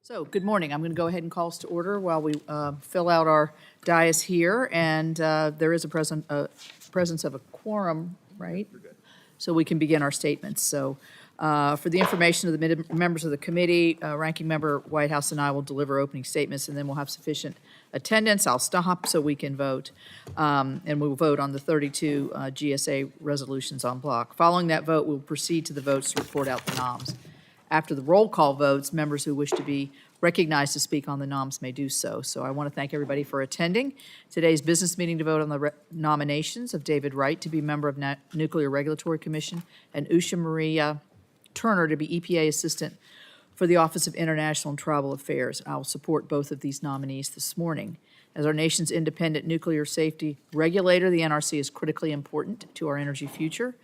So, good morning. I'm going to go ahead and call us to order while we fill out our dais here. And there is a presence of a quorum, right? So we can begin our statements. So for the information of the members of the committee, Ranking Member Whitehouse and I will deliver opening statements, and then we'll have sufficient attendance. I'll stop so we can vote, and we'll vote on the 32 GSA resolutions en bloc. Following that vote, we'll proceed to the votes to report out the noms. After the roll call votes, members who wish to be recognized to speak on the noms may do so. So I want to thank everybody for attending today's business meeting to vote on the nominations of David Wright to be member of Nuclear Regulatory Commission and Usha-Maria Turner to be EPA Assistant for the Office of International and Tribal Affairs. I will support both of these nominees this morning. As our nation's independent nuclear safety regulator, the NRC is critically important to our energy future.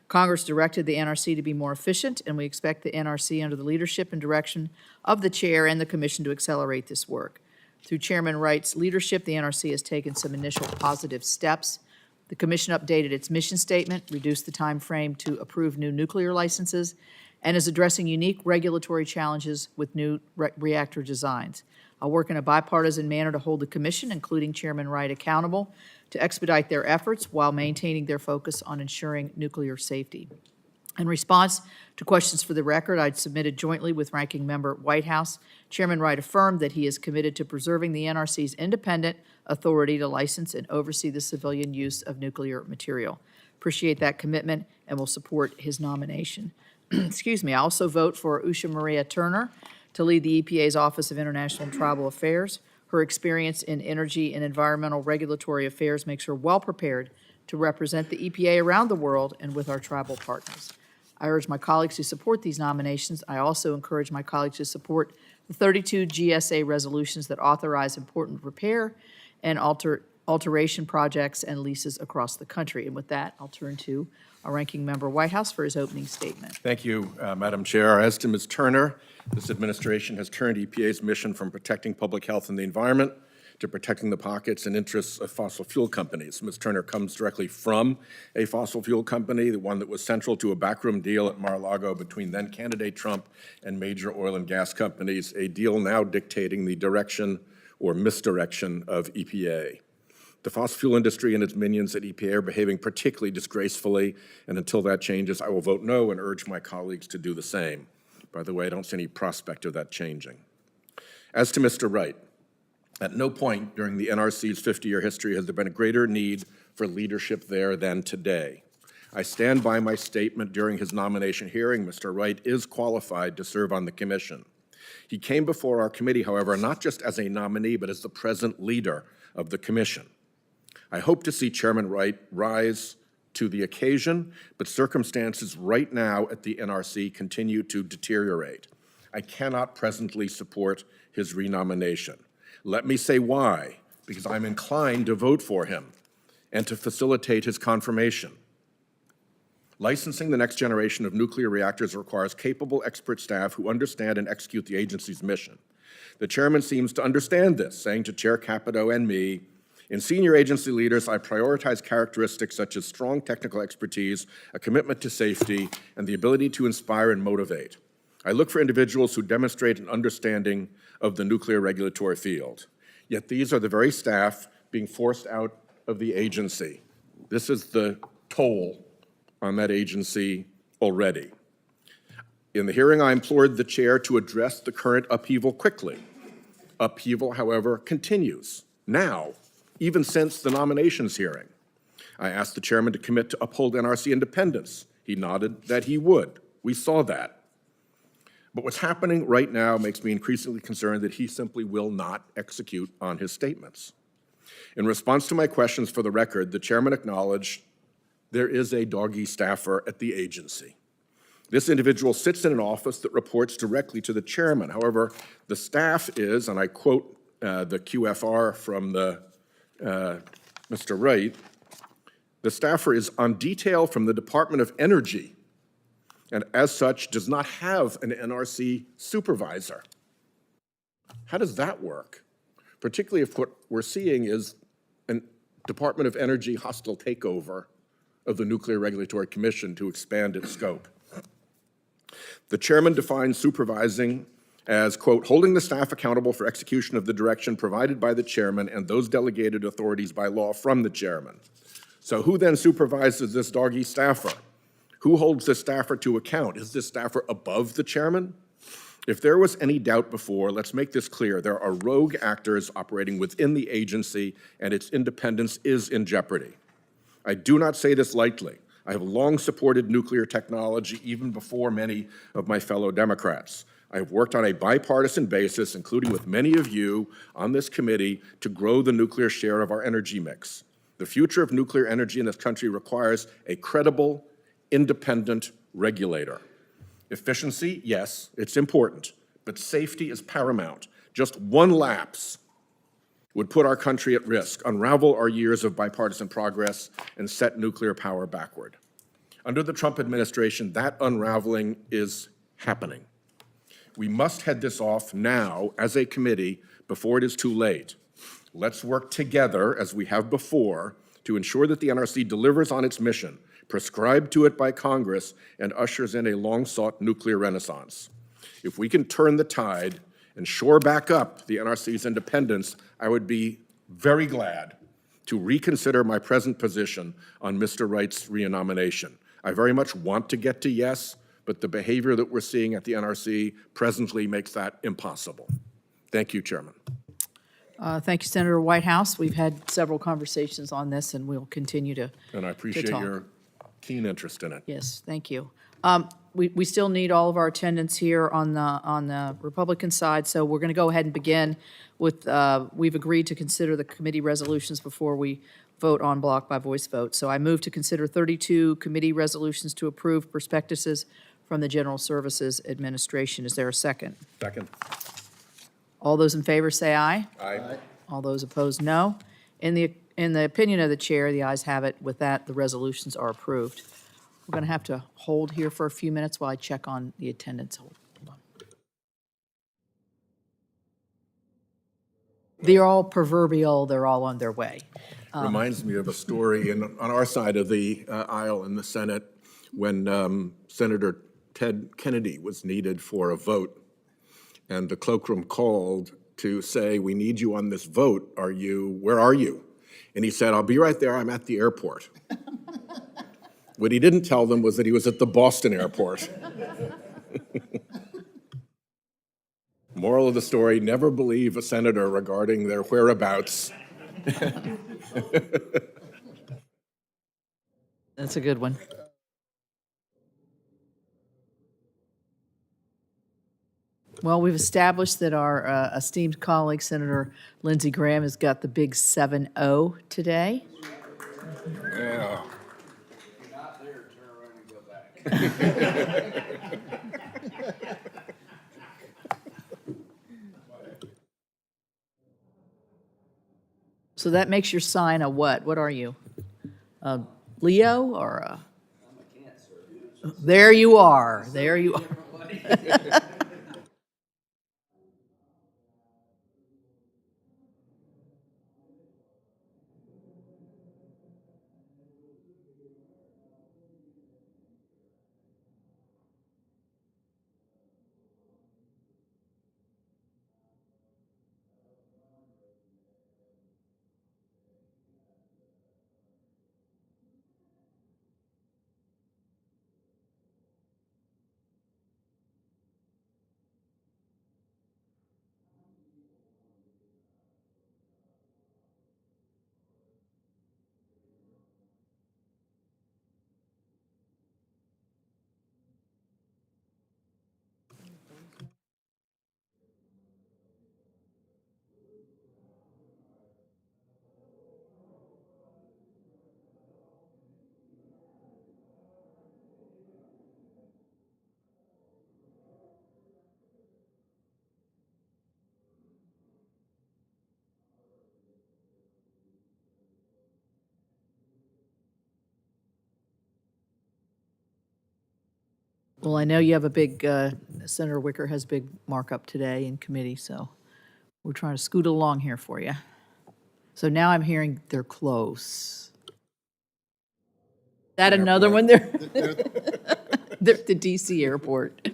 Congress directed the NRC to be more efficient, and we expect the NRC, under the leadership and direction of the chair and the commission, to accelerate this work. Through Chairman Wright's leadership, the NRC has taken some initial positive steps. The commission updated its mission statement, reduced the time frame to approve new nuclear licenses, and is addressing unique regulatory challenges with new reactor designs. I'll work in a bipartisan manner to hold the commission, including Chairman Wright, accountable to expedite their efforts while maintaining their focus on ensuring nuclear safety. In response to questions for the record I'd submitted jointly with Ranking Member Whitehouse, Chairman Wright affirmed that he is committed to preserving the NRC's independent authority to license and oversee the civilian use of nuclear material. Appreciate that commitment and will support his nomination. Excuse me. I also vote for Usha-Maria Turner to lead the EPA's Office of International and Tribal Affairs. Her experience in energy and environmental regulatory affairs makes her well prepared to represent the EPA around the world and with our tribal partners. I urge my colleagues to support these nominations. I also encourage my colleagues to support the 32 GSA resolutions that authorize important repair and alteration projects and leases across the country. And with that, I'll turn to our Ranking Member Whitehouse for his opening statement. Thank you, Madam Chair. As to Ms. Turner, this administration has turned EPA's mission from protecting public health and the environment to protecting the pockets and interests of fossil fuel companies. Ms. Turner comes directly from a fossil fuel company, the one that was central to a backroom deal at Mar-a-Lago between then-candidate Trump and major oil and gas companies, a deal now dictating the direction or misdirection of EPA. The fossil fuel industry and its minions at EPA are behaving particularly disgracefully, and until that changes, I will vote no and urge my colleagues to do the same. By the way, I don't see any prospect of that changing. As to Mr. Wright, at no point during the NRC's 50-year history has there been a greater need for leadership there than today. I stand by my statement during his nomination hearing. Mr. Wright is qualified to serve on the commission. He came before our committee, however, not just as a nominee, but as the present leader of the commission. I hope to see Chairman Wright rise to the occasion, but circumstances right now at the NRC continue to deteriorate. I cannot presently support his renomination. Let me say why, because I'm inclined to vote for him and to facilitate his confirmation. Licensing the next generation of nuclear reactors requires capable expert staff who understand and execute the agency's mission. The chairman seems to understand this, saying to Chair Capito and me, "In senior agency leaders, I prioritize characteristics such as strong technical expertise, a commitment to safety, and the ability to inspire and motivate. I look for individuals who demonstrate an understanding of the nuclear regulatory field." Yet these are the very staff being forced out of the agency. This is the toll on that agency already. In the hearing, I implored the chair to address the current upheaval quickly. Upheaval, however, continues now, even since the nominations hearing. I asked the chairman to commit to uphold NRC independence. He nodded that he would. We saw that. But what's happening right now makes me increasingly concerned that he simply will not execute on his statements. In response to my questions for the record, the chairman acknowledged there is a doggy staffer at the agency. This individual sits in an office that reports directly to the chairman. However, the staff is, and I quote the QFR from Mr. Wright, "The staffer is on detail from the Department of Energy and as such does not have an NRC supervisor." How does that work? Particularly if what we're seeing is a Department of Energy hostile takeover of the Nuclear Regulatory Commission to expand its scope. The chairman defines supervising as, quote, holding the staff accountable for execution of the direction provided by the chairman and those delegated authorities by law from the chairman. So who then supervises this doggy staffer? Who holds this staffer to account? Is this staffer above the chairman? If there was any doubt before, let's make this clear. There are rogue actors operating within the agency, and its independence is in jeopardy. I do not say this lightly. I have long supported nuclear technology even before many of my fellow Democrats. I have worked on a bipartisan basis, including with many of you on this committee, to grow the nuclear share of our energy mix. The future of nuclear energy in this country requires a credible, independent regulator. Efficiency, yes, it's important, but safety is paramount. Just one lapse would put our country at risk, unravel our years of bipartisan progress, and set nuclear power backward. Under the Trump administration, that unraveling is happening. We must head this off now as a committee before it is too late. Let's work together, as we have before, to ensure that the NRC delivers on its mission, prescribed to it by Congress, and ushers in a long-sought nuclear renaissance. If we can turn the tide and shore back up the NRC's independence, I would be very glad to reconsider my present position on Mr. Wright's renomination. I very much want to get to yes, but the behavior that we're seeing at the NRC presently makes that impossible. Thank you, Chairman. Thank you, Senator Whitehouse. We've had several conversations on this, and we'll continue to And I appreciate talk. your keen interest in it. Yes, thank you. We still need all of our attendants here on the Republican side, so we're going to go ahead and begin with, we've agreed to consider the committee resolutions before we vote on block by voice vote. So I move to consider 32 committee resolutions to approve prospectuses from the General Services Administration. Is there a second? Second. All those in favor say aye. Aye. All those opposed, no. In the opinion of the chair, the ayes have it. With that, the resolutions are approved. We're going to have to hold here for a few minutes while I check on the attendance. Hold on. They're all proverbial. They're all on their way. Reminds me of a story on our side of the aisle in the Senate when Senator Ted Kennedy was needed for a vote. And the cloakroom called to say, we need you on this vote. Where are you? And he said, I'll be right there. I'm at the airport. What he didn't tell them was that he was at the Boston airport. Moral of the story, never believe a senator regarding their whereabouts. That's a good one. Well, we've established that our esteemed colleague, Senator Lindsey Graham, has got the big 7-0 today. Yeah. Not there, turn around and go back. So that makes your sign a what? What are you? A Leo or a? I'm a Cancer, dude. There you are. There you are. Well, I know you have a big, Senator Wicker has a big markup today in committee, so we're trying to scoot along here for you. So now I'm hearing they're close. That another one? They're at the DC airport.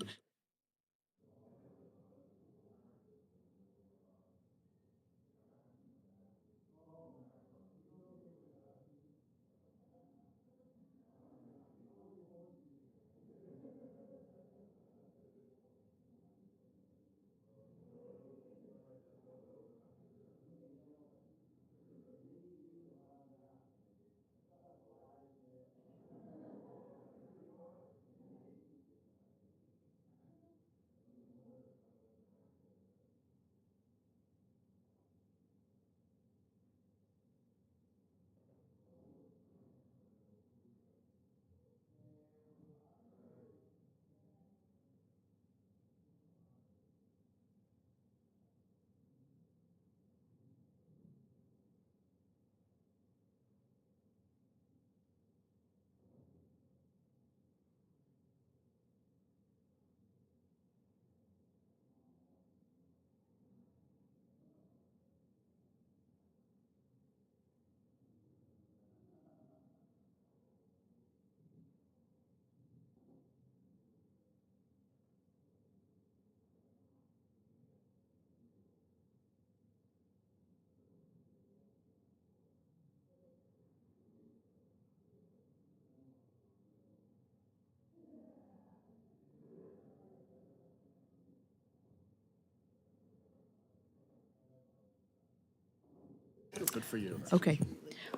Good for you. Okay.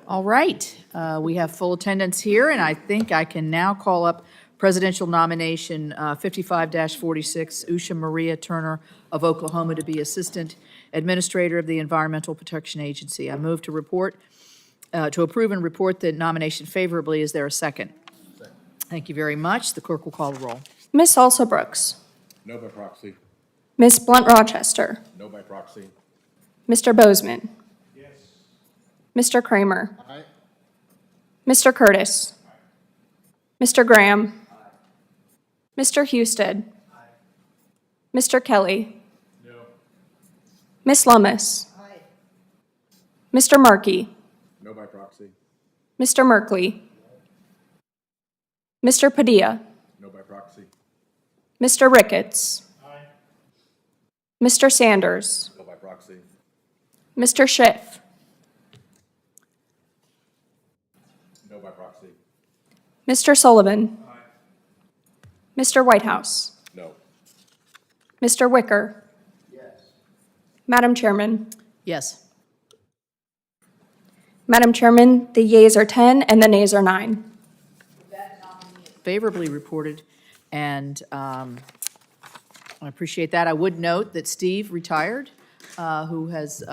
All right. We have full attendance here, and I think I can now call up presidential nomination 55-46, Usha-Maria Turner of Oklahoma to be Assistant Administrator of the Environmental Protection Agency. I move to approve and report the nomination favorably. Is there a second? Second. Thank you very much. The clerk will call the roll. Miss Salsa Brooks. No by proxy. Miss Blunt Rochester. No by proxy. Mr. Bozeman. Yes. Mr. Kramer. Aye. Mr. Curtis. Mr. Graham. Mr. Husted. Mr. Kelly. No. Miss Lummis. Mr. Markey. No by proxy. Mr. Merkley. Mr. Padilla. No by proxy. Mr. Ricketts. Mr. Sanders. No by proxy. Mr. Schiff. No by proxy. Mr. Sullivan. Mr. Whitehouse. No. Mr. Wicker. Yes. Madam Chairman. Yes. Madam Chairman, the yeas are 10 and the nays are 9. Favorably reported, and I appreciate that. I would note that Steve retired, who has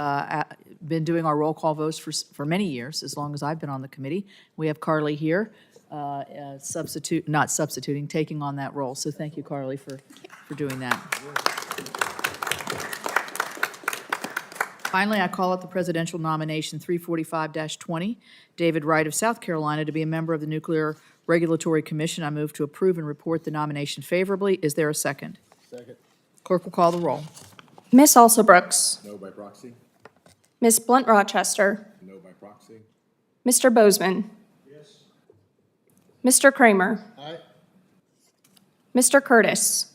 been doing our roll call votes for many years, as long as I've been on the committee. We have Carly here, not substituting, taking on that role. So thank you, Carly, for doing that. Finally, I call out the presidential nomination 345-20, David Wright of South Carolina to be a member of the Nuclear Regulatory Commission. I move to approve and report the nomination favorably. Is there a second? Second. Clerk will call the roll. Miss Salsa Brooks. No by proxy. Miss Blunt Rochester. No by proxy. Mr. Bozeman. Yes. Mr. Kramer. Aye. Mr. Curtis.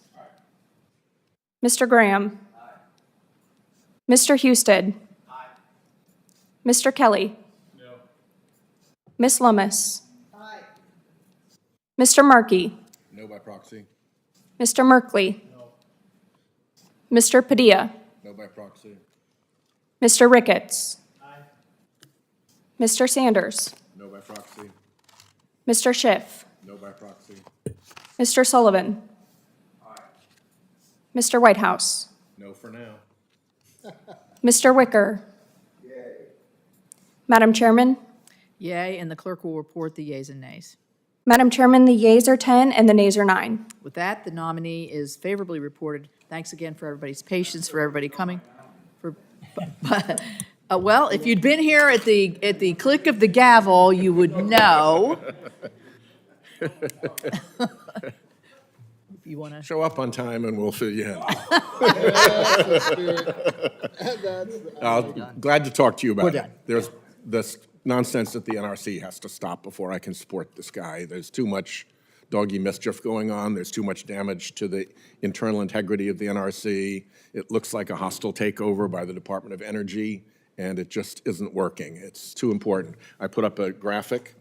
Mr. Graham. Mr. Husted. Mr. Kelly. No. Miss Lummis. Mr. Markey. No by proxy. Mr. Merkley. Mr. Padilla. No by proxy. Mr. Ricketts. Mr. Sanders. No by proxy. Mr. Schiff. No by proxy. Mr. Sullivan. Mr. Whitehouse. No for now. Mr. Wicker. Madam Chairman. Yay, and the clerk will report the yeas and nays. Madam Chairman, the yeas are 10 and the nays are 9. With that, the nominee is favorably reported. Thanks again for everybody's patience, for everybody coming. Well, if you'd been here at the click of the gavel, you would know. If you want to. Show up on time and we'll fill you in. Glad to talk to you about We're it. done. There's this nonsense that the NRC has to stop before I can support this guy. There's too much doggy mischief going on. There's too much damage to the internal integrity of the NRC. It looks like a hostile takeover by the Department of Energy, and it just isn't working. It's too important. I put up a graphic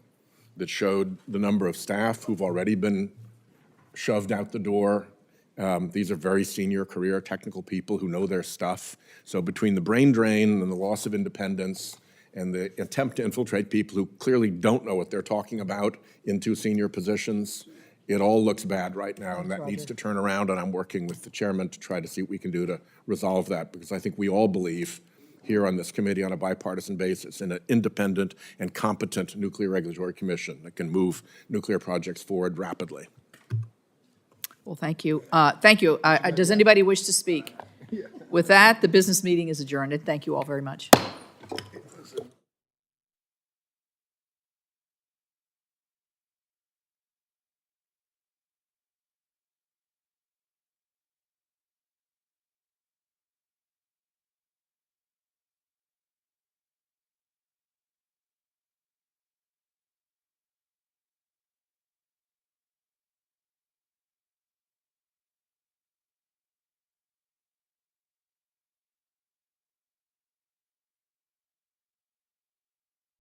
that showed the number of staff who've already been shoved out the door. These are very senior career technical people who know their stuff. So between the brain drain and the loss of independence and the attempt to infiltrate people who clearly don't know what they're talking about into senior positions, it all looks bad right now, and that needs to turn around, and I'm working with the chairman to try to see what we can do to resolve that, because I think we all believe here on this committee on a bipartisan basis in an independent and competent Nuclear Regulatory Commission that can move nuclear projects forward rapidly. Well, thank you. Thank you. Does anybody wish to speak? With that, the business meeting is adjourned, and thank you all very much.